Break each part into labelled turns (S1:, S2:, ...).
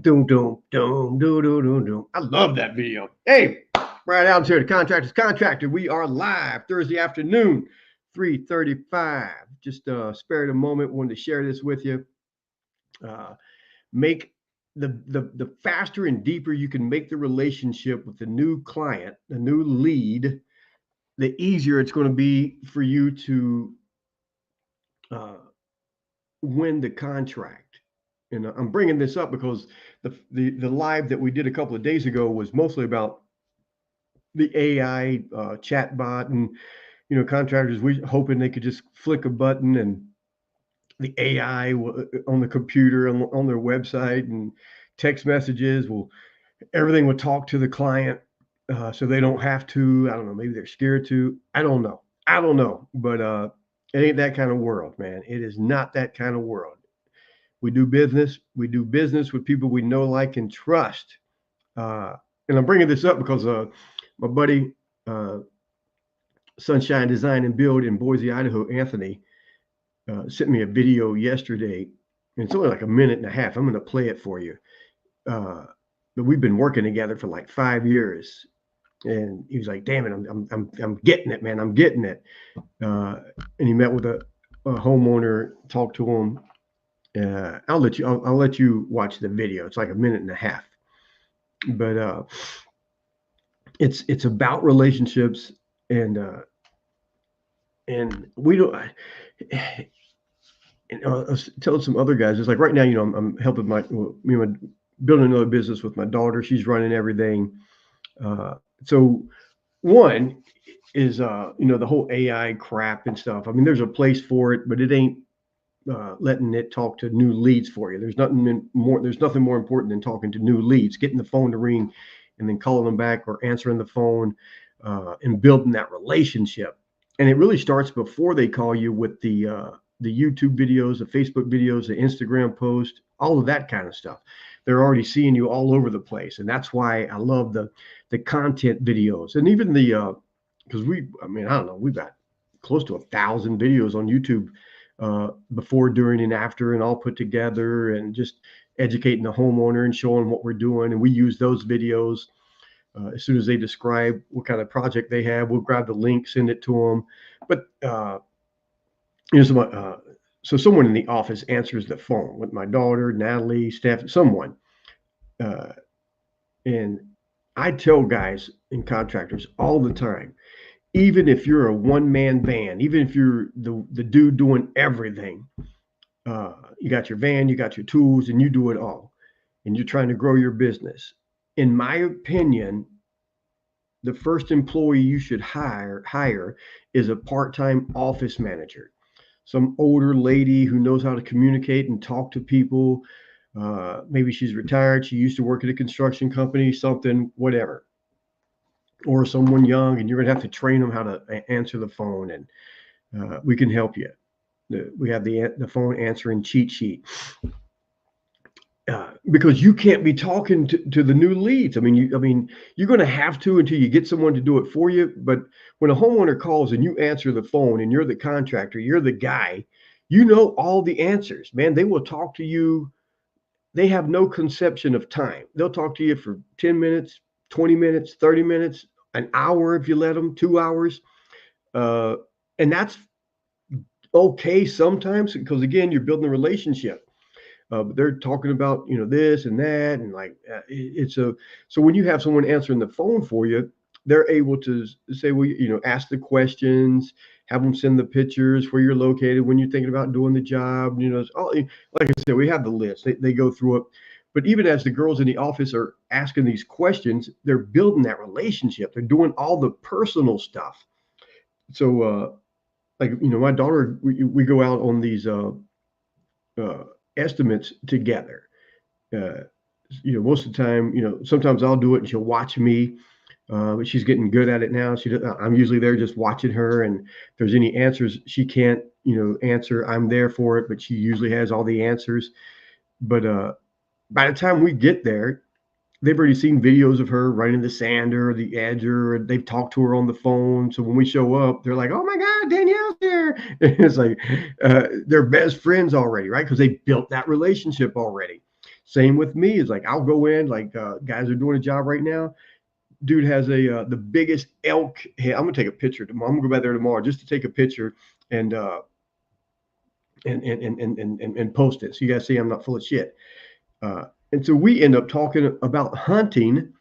S1: Doom, doom, doom, doom, doom, doom, doom. I love that video. Hey, Brad Adams here, the Contractor's Contractor. We are live Thursday afternoon, 3:35. Just spared a moment, wanted to share this with you. Make the faster and deeper you can make the relationship with the new client, the new lead, the easier it's going to be for you to win the contract. And I'm bringing this up because the live that we did a couple of days ago was mostly about the AI chat bot, and contractors we hoping they could just flick a button and the AI on the computer on their website and text messages will everything will talk to the client, so they don't have to. I don't know. Maybe they're scared to. I don't know. But it ain't that kind of world, man. It is not that kind of world. We do business. We do business with people we know, like, and trust. And I'm bringing this up because my buddy, Sunshine Design and Build in Boise, Idaho, Anthony, sent me a video yesterday. And it's only like a minute and a half. I'm going to play it for you. But we've been working together for like 5 years. And he was like, "Damn it, I'm getting it, man. I'm getting it." And he met with a homeowner, talked to him. I'll let you watch the video. It's like a minute and a half, but it's about relationships, and we don't. I was telling some other guys, it's like right now, I'm helping building another business with my daughter. She's running everything. So one is the whole AI crap and stuff. I mean, there's a place for it, but it ain't letting it talk to new leads for you. There's nothing more important than talking to new leads, getting the phone to ring and then calling them back or answering the phone, and building that relationship. And it really starts before they call you with the YouTube videos, the Facebook videos, the Instagram post, all of that kind of stuff. They're already seeing you all over the place. And that's why I love the content videos. And even because I don't know, we've got close to 1,000 videos on YouTube, before, during, and after, and all put together, and just educating the homeowner and showing what we're doing. And we use those videos as soon as they describe what kind of project they have. We'll grab the link, send it to them. But so someone in the office answers the phone with my daughter, Natalie, Steph, someone, and I tell guys and contractors all the time, even if you're a one-man band, even if you're the dude doing everything, you got your van, you got your tools, and you do it all, and you're trying to grow your business. In my opinion, the first employee you should hire is a part-time office manager, some older lady who knows how to communicate and talk to people. Maybe she's retired. She used to work at a construction company, something, whatever. Or someone young, and you're going to have to train them how to answer the phone, and we can help you. We have the phone answering cheat sheet, because you can't be talking to the new leads. I mean, you're going to have to until you get someone to do it for you. But when a homeowner calls and you answer the phone and you're the contractor, you're the guy, you know all the answers, man. They will talk to you. They have no conception of time. They'll talk to you for 10 minutes, 20 minutes, 30 minutes, an hour if you let them, 2 hours. And that's okay sometimes, because again, you're building a relationship. But they're talking about, this and that. And like, so when you have someone answering the phone for you, they're able to say, well, ask the questions, have them send the pictures, where you're located, when you're thinking about doing the job. Like I said, we have the list. They go through it. But even as the girls in the office are asking these questions, they're building that relationship. They're doing all the personal stuff. So, my daughter, we go out on these estimates together. Most of the time, sometimes I'll do it and she'll watch me. But she's getting good at it now. I'm usually there just watching her, and if there's any answers she can't, answer, I'm there for it. But she usually has all the answers. But by the time we get there, they've already seen videos of her running the sander or the edger, or they've talked to her on the phone. So when we show up, they're like, "Oh my God, Danielle's here!" And it's like they're best friends already, right? Because they built that relationship already. Same with me. It's like I'll go in, like guys are doing a job right now. Dude has the biggest elk head. I'm gonna take a picture tomorrow. I'm gonna go back there tomorrow just to take a picture and and post it so you guys see I'm not full of shit. And so we end up talking about hunting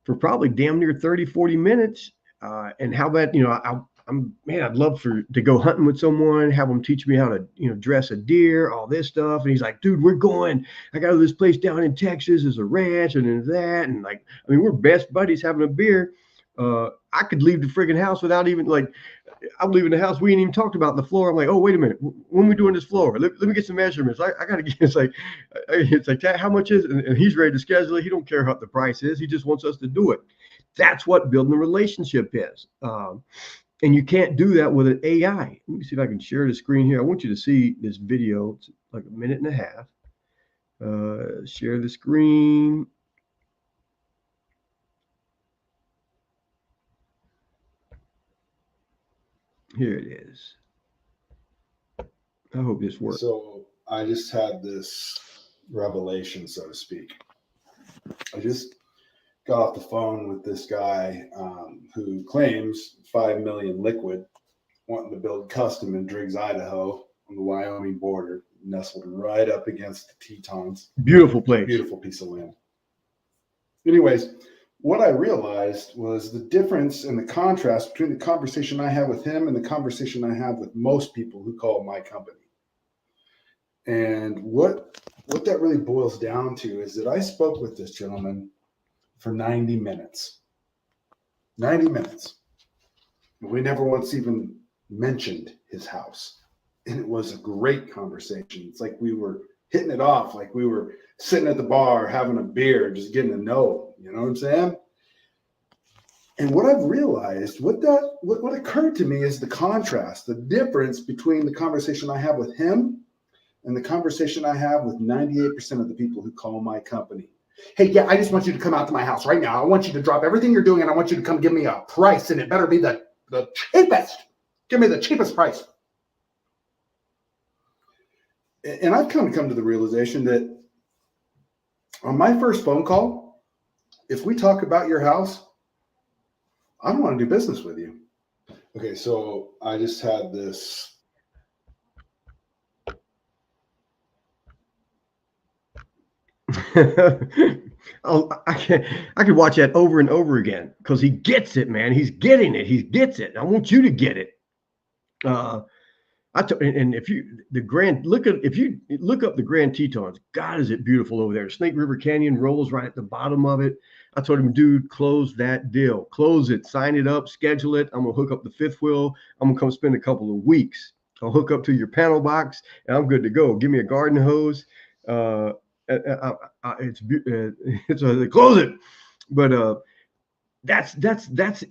S1: for probably damn near 30, 40 minutes. And how about, I'd love to go hunting with someone, have them teach me how to, dress a deer, all this stuff. And he's like, dude, I got this place down in Texas. There's a ranch and there's that. And like, I mean, we're best buddies having a beer. I could leave the friggin' house without even I'm leaving the house. We ain't even talked about the floor. I'm like, oh, wait a minute. When we doing this floor? Let me get some measurements. I got to get, it's like, how much is it? And he's ready to schedule it. He don't care what the price is. He just wants us to do it. That's what building a relationship is. And you can't do that with an AI. Let me see if I can share the screen here. I want you to see this video. It's like a minute and a half. Share the screen. Here it is. I hope this works.
S2: So I just had this revelation, so to speak. I just got off the phone with this guy who claims 5 million liquid, wanting to build custom in Driggs, Idaho, on the Wyoming border, nestled right up against the Tetons.
S1: Beautiful place.
S2: Beautiful piece of land. Anyways, what I realized was the difference and the contrast between the conversation I have with him and the conversation I have with most people who call my company. And what that really boils down to is that I spoke with this gentleman for 90 minutes. 90 minutes. We never once even mentioned his house. And it was a great conversation. It's like we were hitting it off, like we were sitting at the bar, having a beer, just getting to know, you know what I'm saying? And what I've realized, what occurred to me is the contrast, the difference between the conversation I have with him and the conversation I have with 98% of the people who call my company. Hey, yeah, I just want you to come out to my house right now. I want you to drop everything you're doing, and I want you to come give me a price, and it better be the cheapest. Give me the cheapest price. And I've come to the realization that on my first phone call, if we talk about your house, I don't want to do business with you. Okay, so I just had this.
S1: I could watch that over and over again because he gets it, man. He's getting it. He gets it. I want you to get it. And if you look up the Grand Tetons, God, is it beautiful over there. Snake River Canyon rolls right at the bottom of it. I told him, dude, close that deal. Close it. Sign it up. Schedule it. I'm going to hook up the fifth wheel. I'm going to come spend a couple of weeks. I'll hook up to your panel box, and I'm good to go. Give me a garden hose. It's close it. But that's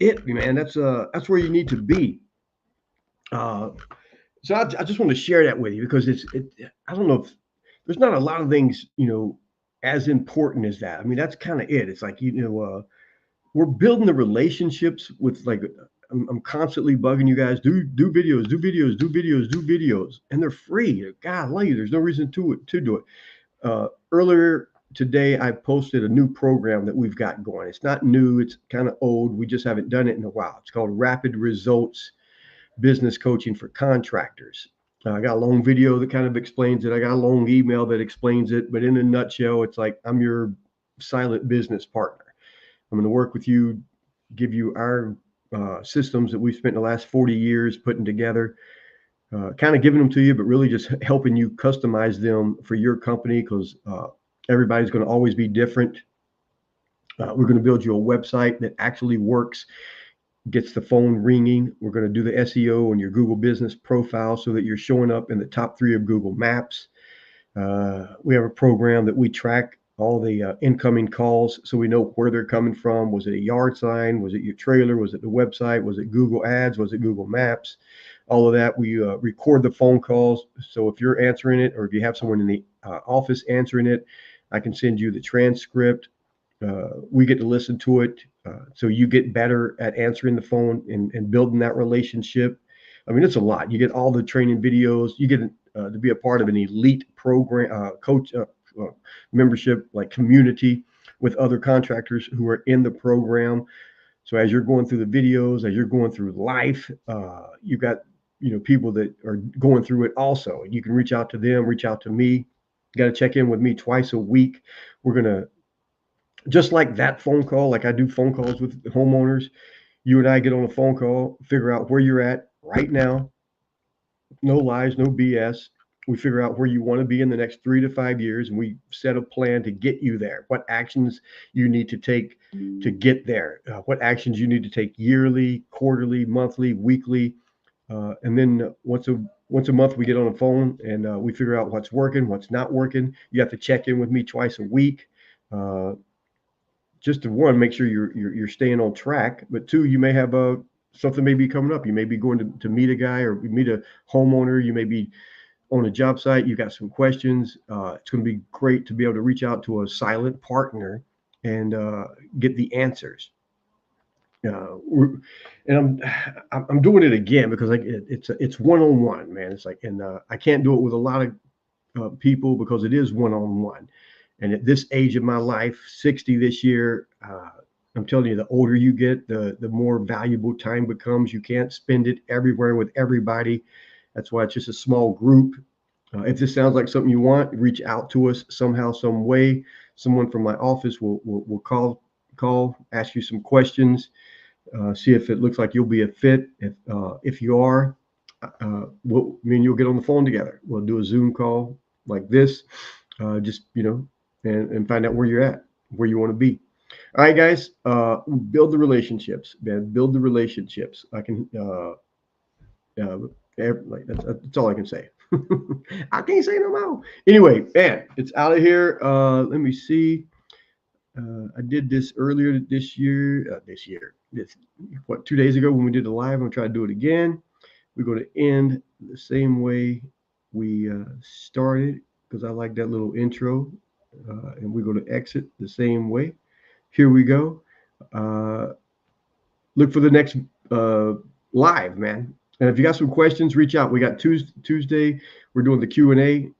S1: it, man. That's where you need to be. So I just want to share that with you because I don't know if there's not a lot of things, as important as that. I mean, that's kind of it. It's like, we're building the relationships with, like, I'm constantly bugging you guys, do videos, and they're free. Golly, there's no reason to do it. Earlier today, I posted a new program that we've got going. It's not new. It's kind of old. We just haven't done it in a while. It's called Rapid Results Business Coaching for Contractors. I got a long video that kind of explains it. I got a long email that explains it. But in a nutshell, it's like I'm your silent business partner. I'm going to work with you, give you our systems that we've spent the last 40 years putting together, kind of giving them to you, but really just helping you customize them for your company because everybody's going to always be different. We're going to build you a website that actually works, gets the phone ringing. We're going to do the SEO on your Google business profile so that you're showing up in the top 3 of Google Maps. We have a program that we track all the incoming calls so we know where they're coming from. Was it a yard sign? Was it your trailer? Was it the website? Was it Google Ads? Was it Google Maps? All of that. We record the phone calls. So if you're answering it or if you have someone in the office answering it, I can send you the transcript. We get to listen to it. So you get better at answering the phone and building that relationship. I mean, it's a lot. You get all the training videos. You get to be a part of an elite program, membership, like community with other contractors who are in the program. So as you're going through the videos, as you're going through life, you got, people that are going through it also. You can reach out to them, reach out to me. You got to check in with me twice a week. We're going to, just like that phone call, like I do phone calls with homeowners, you and I get on a phone call, figure out where you're at right now. No lies, no BS. We figure out where you want to be in the next 3 to 5 years, and we set a plan to get you there. What actions you need to take to get there, what actions you need to take yearly, quarterly, monthly, weekly. And then once a month, we get on the phone and we figure out what's working, what's not working. You have to check in with me twice a week. Just to, one, make sure you're staying on track, but two, you may have something may be coming up. You may be going to meet a guy or meet a homeowner. You may be on a job site. You got some questions. It's going to be great to be able to reach out to a silent partner and get the answers. And I'm doing it again because it's one-on-one, man. It's like, and I can't do it with a lot of people because it is one-on-one. And at this age of my life, 60 this year, I'm telling you, the older you get, the more valuable time becomes. You can't spend it everywhere with everybody. That's why it's just a small group. If this sounds like something you want, reach out to us somehow, some way. Someone from my office will call, ask you some questions, see if it looks like you'll be a fit. If you are, me and you'll get on the phone together. We'll do a Zoom call like this, just and find out where you're at, where you want to be. All right, guys, build the relationships, man. Build the relationships. I can, that's all I can say. I can't say no more. Anyway, man, it's out of here. Let me see. I did this earlier this year. 2 days ago when we did the live. I'm gonna try to do it again. We're going to end the same way we started because I like that little intro. And we're going to exit the same way. Here we go. Look for the next live, man. And if you got some questions, reach out. We got Tuesday. We're doing the Q&A.